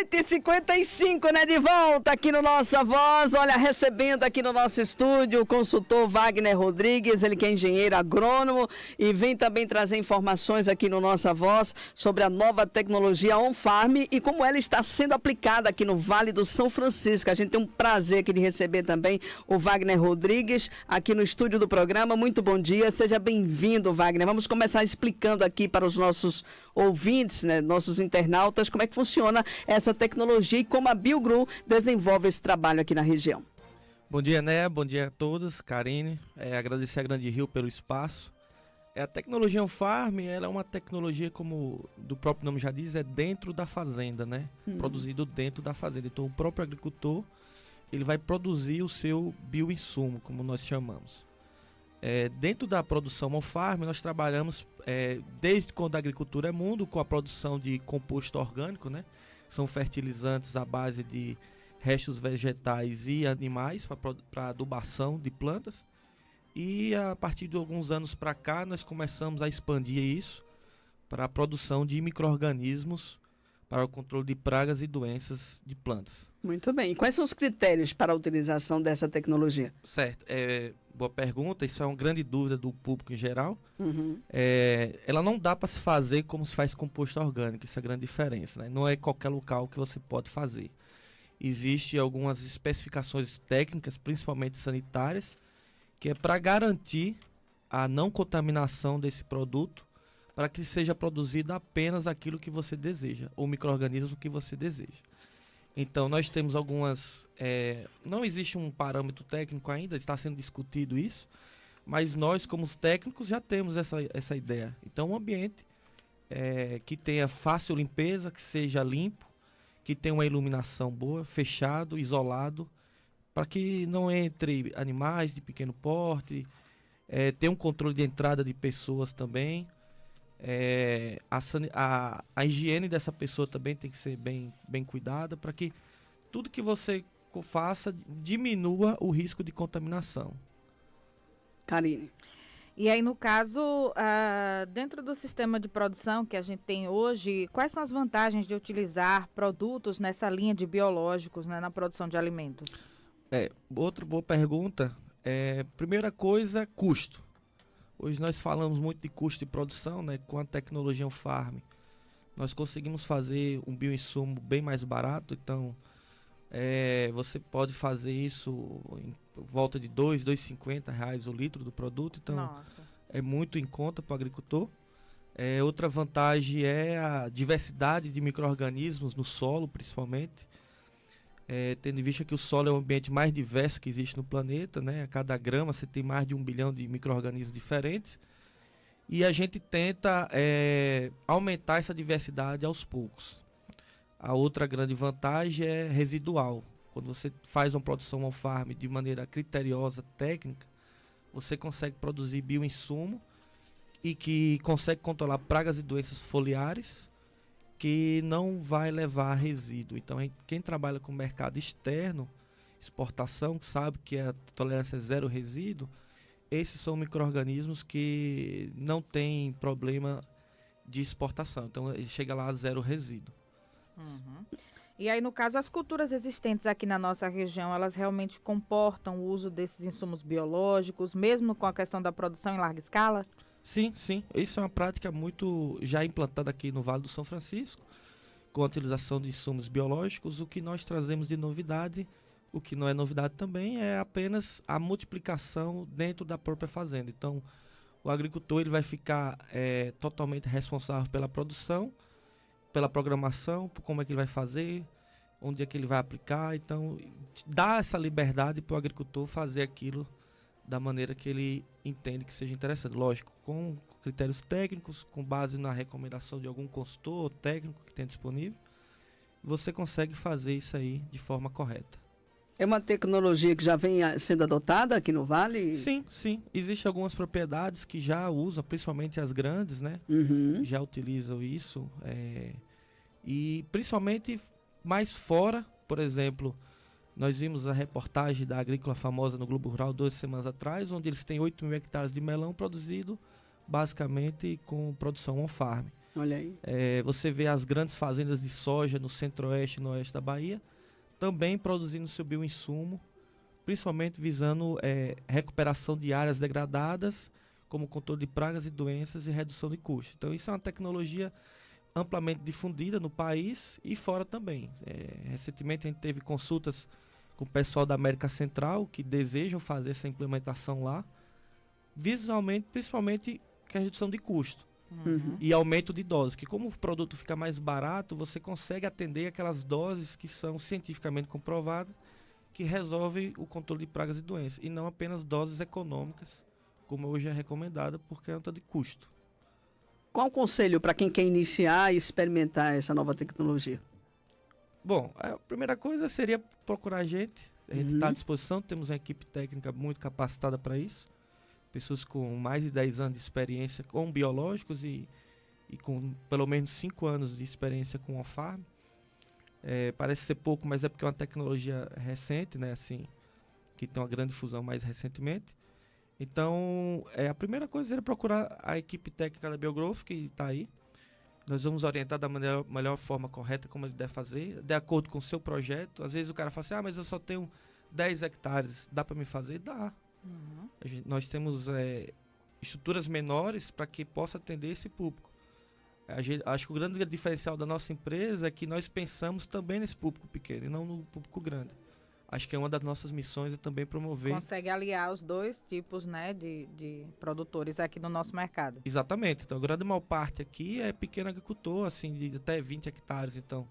8h55, né? De volta aqui no Nossa Voz. Olha, recebendo aqui no nosso estúdio o consultor Wagner Rodrigues, ele que é engenheiro agrônomo e vem também trazer informações aqui no Nossa Voz sobre a nova tecnologia On-Farm e como ela está sendo aplicada aqui no Vale do São Francisco. A gente tem um prazer aqui de receber também o Wagner Rodrigues aqui no estúdio do programa. Muito bom dia, seja bem-vindo, Wagner. Vamos começar explicando aqui para os nossos ouvintes, né, nossos internautas, como é que funciona essa tecnologia e como a BioGro desenvolve esse trabalho aqui na região. Bom dia, Né? Bom dia a todos. Karine, agradecer a Grande Rio pelo espaço. A tecnologia On-Farm, ela é uma tecnologia, como do próprio nome já diz, é dentro da fazenda, né? Produzido dentro da fazenda. Então, o próprio agricultor, ele vai produzir o seu bioinsumo, como nós chamamos. Dentro da produção On-Farm, nós trabalhamos desde quando a agricultura é mundo, com a produção de composto orgânico, né? São fertilizantes à base de restos vegetais e animais para adubação de plantas. E a partir de alguns anos para cá, nós começamos a expandir isso para a produção de micro-organismos para o controle de pragas e doenças de plantas. Muito bem. E quais são os critérios para a utilização dessa tecnologia? Certo. Boa pergunta. Isso é uma grande dúvida do público em geral. Ela não dá para se fazer como se faz composto orgânico. Isso é a grande diferença, né? Não é qualquer local que você pode fazer. Existem algumas especificações técnicas, principalmente sanitárias, que é para garantir a não contaminação desse produto, para que seja produzido apenas aquilo que você deseja, o micro-organismo que você deseja. Então, nós temos algumas... não existe um parâmetro técnico ainda, está sendo discutido isso, mas nós, como técnicos, já temos essa ideia. Então, um ambiente que tenha fácil limpeza, que seja limpo, que tenha uma iluminação boa, fechado, isolado, para que não entre animais de pequeno porte, ter um controle de entrada de pessoas também. A higiene dessa pessoa também tem que ser bem cuidada, para que tudo que você faça diminua o risco de contaminação. Karine. E aí, no caso, dentro do sistema de produção que a gente tem hoje, quais são as vantagens de utilizar produtos nessa linha de biológicos, né, na produção de alimentos? Outra boa pergunta. Primeira coisa, custo. Hoje nós falamos muito de custo de produção, né? Com a tecnologia On-Farm, nós conseguimos fazer um bioinsumo bem mais barato. Então, você pode fazer isso em volta de R$ 2,50 o litro do produto. Então, Nossa. É muito em conta para o agricultor. Outra vantagem é a diversidade de micro-organismos no solo, principalmente. Tendo em vista que o solo é o ambiente mais diverso que existe no planeta, né? A cada grama você tem mais de 1 bilhão de micro-organismos diferentes. E a gente tenta aumentar essa diversidade aos poucos. A outra grande vantagem é residual. Quando você faz uma produção On-Farm de maneira criteriosa, técnica, você consegue produzir bioinsumo e que consegue controlar pragas e doenças foliares, que não vai levar a resíduo. Então, quem trabalha com mercado externo, exportação, que sabe que a tolerância é zero resíduo, esses são micro-organismos que não tem problema de exportação. Então, ele chega lá a zero resíduo. E aí, no caso, as culturas existentes aqui na nossa região, elas realmente comportam o uso desses insumos biológicos, mesmo com a questão da produção em larga escala? Sim. Isso é uma prática muito já implantada aqui no Vale do São Francisco, com a utilização de insumos biológicos. O que nós trazemos de novidade, o que não é novidade também, é apenas a multiplicação dentro da própria fazenda. Então, o agricultor ele vai ficar totalmente responsável pela produção, pela programação, por como é que ele vai fazer, onde é que ele vai aplicar. Então, dá essa liberdade para o agricultor fazer aquilo da maneira que ele entende que seja interessante. Lógico, com critérios técnicos, com base na recomendação de algum consultor técnico que tem disponível, você consegue fazer isso aí de forma correta. É uma tecnologia que já vem sendo adotada aqui no Vale? Sim. Existem algumas propriedades que já usam, principalmente as grandes, né? Já utilizam isso. E principalmente mais fora, por exemplo, nós vimos a reportagem da Agrícola Famosa no Globo Rural 2 semanas atrás, onde eles têm 8 mil hectares de melão produzido basicamente com produção On-Farm. Olha aí. Você vê as grandes fazendas de soja no centro-oeste e no oeste da Bahia, também produzindo seu bioinsumo, principalmente visando recuperação de áreas degradadas, como controle de pragas e doenças e redução de custos. Então, isso é uma tecnologia amplamente difundida no país e fora também. Recentemente, a gente teve consultas com o pessoal da América Central, que desejam fazer essa implementação lá, visualmente, principalmente, que é a redução de custo. Uhum. E aumento de doses, que como o produto fica mais barato, você consegue atender aquelas doses que são cientificamente comprovadas, que resolvem o controle de pragas e doenças, e não apenas doses econômicas, como hoje é recomendada por conta de custo. Qual o conselho para quem quer iniciar e experimentar essa nova tecnologia? Bom, a primeira coisa seria procurar a gente está à disposição, temos uma equipe técnica muito capacitada para isso, pessoas com mais de 10 anos de experiência com biológicos e com pelo menos 5 anos de experiência com o farm. Parece ser pouco, mas é porque é uma tecnologia recente, né, assim, que tem uma grande difusão mais recentemente. Então, a primeira coisa é procurar a equipe técnica da BioGrowth, que está aí. Nós vamos orientar da melhor forma correta como ele deve fazer, de acordo com o seu projeto. Às vezes o cara fala assim, mas eu só tenho 10 hectares, dá para me fazer? Dá. Nós temos estruturas menores para que possa atender esse público. Acho que o grande diferencial da nossa empresa é que nós pensamos também nesse público pequeno e não no público grande. Acho que é uma das nossas missões é também promover... Consegue aliar os dois tipos, né, de produtores aqui no nosso mercado. Exatamente. Então, a grande maior parte aqui é pequeno agricultor, assim, de até 20 hectares. Então,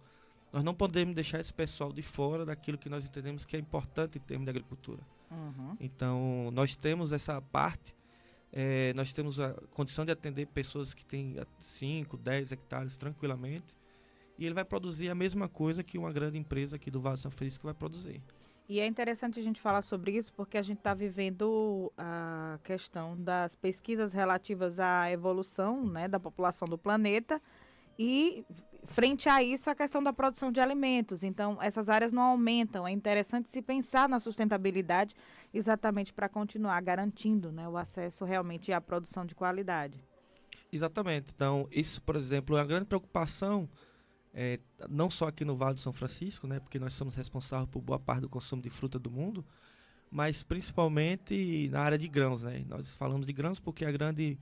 nós não podemos deixar esse pessoal de fora daquilo que nós entendemos que é importante em termos de agricultura. Então, nós temos essa parte, nós temos a condição de atender pessoas que têm 5, 10 hectares tranquilamente, e ele vai produzir a mesma coisa que uma grande empresa aqui do Vale do São Francisco vai produzir. E é interessante a gente falar sobre isso porque a gente está vivendo a questão das pesquisas relativas à evolução, né, da população do planeta e, frente a isso, a questão da produção de alimentos. Então, essas áreas não aumentam. É interessante se pensar na sustentabilidade exatamente para continuar garantindo, né, o acesso realmente à produção de qualidade. Exatamente. Então, isso, por exemplo, é uma grande preocupação, não só aqui no Vale do São Francisco, né, porque nós somos responsáveis por boa parte do consumo de fruta do mundo, mas principalmente na área de grãos, né? Nós falamos de grãos porque a grande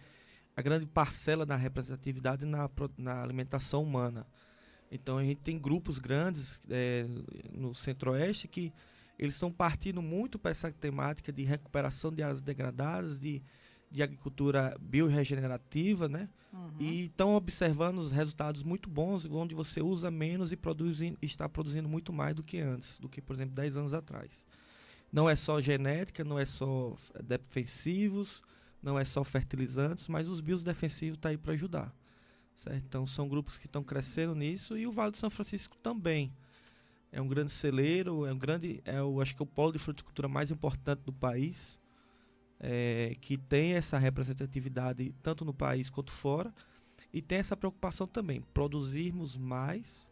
parcela da representatividade na alimentação humana. Então a gente tem grupos grandes no Centro-Oeste que eles estão partindo muito para essa temática de recuperação de áreas degradadas, de agricultura biorregenerativa, né? E estão observando os resultados muito bons, onde você usa menos e está produzindo muito mais do que antes, do que, por exemplo, 10 anos atrás. Não é só genética, não é só defensivos, não é só fertilizantes, mas os biodefensivos estão aí para ajudar. Certo? Então, são grupos que estão crescendo nisso e o Vale do São Francisco também. É um grande celeiro, acho que é o polo de fruticultura mais importante do país. Que tem essa representatividade tanto no país quanto fora e tem essa preocupação também, produzirmos mais,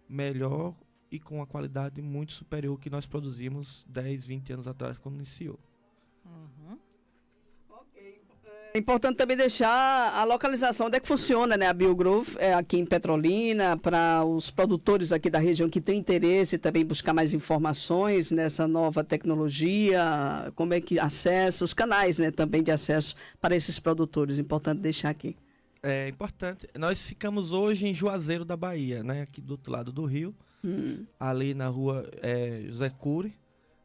melhor e com uma qualidade muito superior que nós produzimos 10, 20 anos atrás quando iniciou. É importante também deixar a localização, onde é que funciona, né, a BioGrowth, aqui em Petrolina, para os produtores aqui da região que têm interesse também buscar mais informações nessa nova tecnologia, como é que acessa, os canais, né, também de acesso para esses produtores, importante deixar aqui. É importante. Nós ficamos hoje em Juazeiro da Bahia, né, aqui do outro lado do rio, ali na rua José Cury,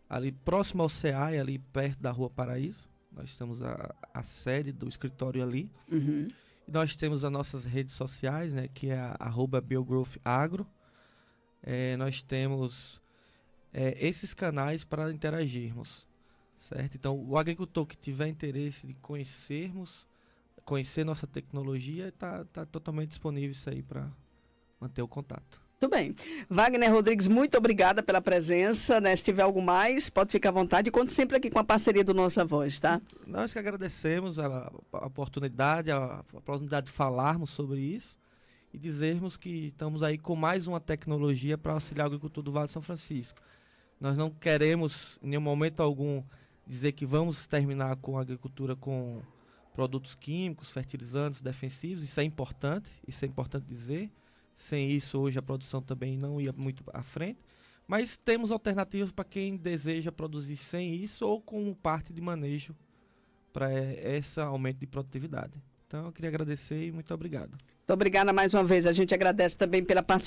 ali próximo ao CEAI, ali perto da rua Paraíso. Nós temos a sede do escritório ali. E nós temos as nossas redes sociais, né, que é a @BioGrowthAgro. Nós temos esses canais para interagirmos, certo? Então, o agricultor que tiver interesse de conhecer nossa tecnologia, está totalmente disponível isso aí para manter o contato. Muito bem. Wagner Rodrigues, muito obrigada pela presença, né? Se tiver algo mais, pode ficar à vontade. Conte sempre aqui com a parceria do Nossa Voz, tá? Nós que agradecemos a oportunidade, a oportunidade de falarmos sobre isso e dizermos que estamos aí com mais uma tecnologia para auxiliar o agricultor do Vale de São Francisco. Nós não queremos, em nenhum momento algum, dizer que vamos terminar com a agricultura com produtos químicos, fertilizantes, defensivos. Isso é importante dizer. Sem isso, hoje a produção também não ia muito à frente. Mas temos alternativas para quem deseja produzir sem isso ou como parte de manejo para esse aumento de produtividade. Então, eu queria agradecer e muito obrigado. Muito obrigada mais uma vez. A gente agradece também pela participação.